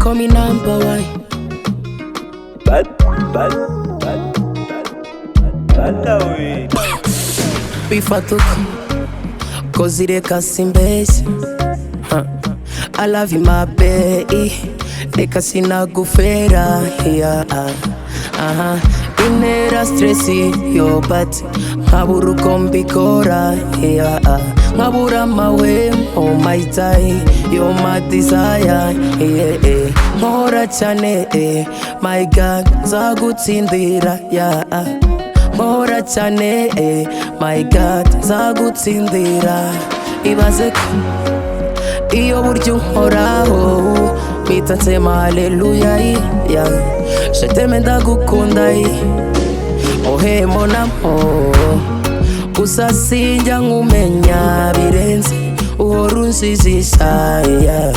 call me number one. Bad, bad, bad, bad, bad way. Bifatuka kozireka simbeshya, I love you my baby, reka sinagufera, yeah. Intera stressi yo but nkabura uko mbikora, yeah. Nkabura amawe, oh my time, you're my desire, yeah. Nkora cyane, my God, nzagutsindira, yeah. Nkora cyane, my God, nzagutsindira. Ibaze ko iyo buryo unkoraho mpita nsema haleluya, yeah. Je t'aime ndagukunda, ohe mon amour. Gusa sinjya nkumenya birenze uhora unsizisha, yeah.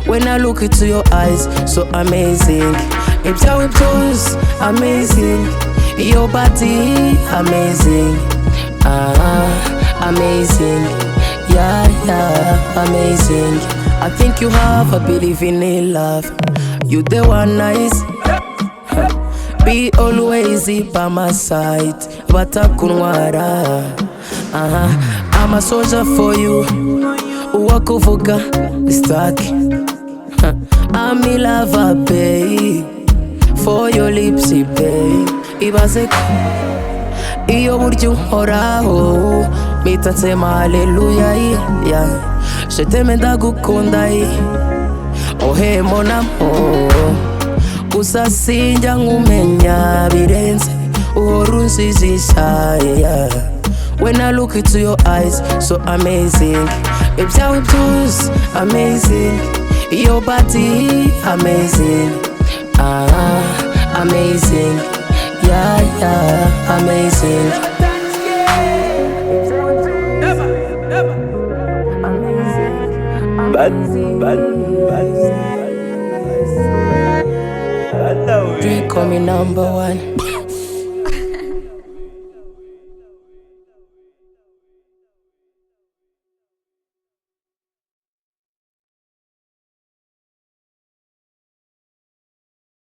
When I look into your eyes, so amazing. Ibyawe byose amazing, your body amazing, amazing, yeah, yeah, amazing. I think you have a believing in love. You the one nice, be always by my side, batakunwara. I'm a soldier for you, uwakuvuga stuck. I'm in love, babe, for your lips, babe. Ibaze ko iyo buryo unkoraho mpita nsema haleluya, yeah. Je t'aime ndagukunda, ohe mon amour. Gusa sinjya nkumenya birenze uhora unsizisha, yeah. When I look into your eyes, so amazing. Ibyawe byose amazing, your body amazing, amazing, yeah, yeah, amazing. Bad, bad, bad, bad way. Drake call me number one.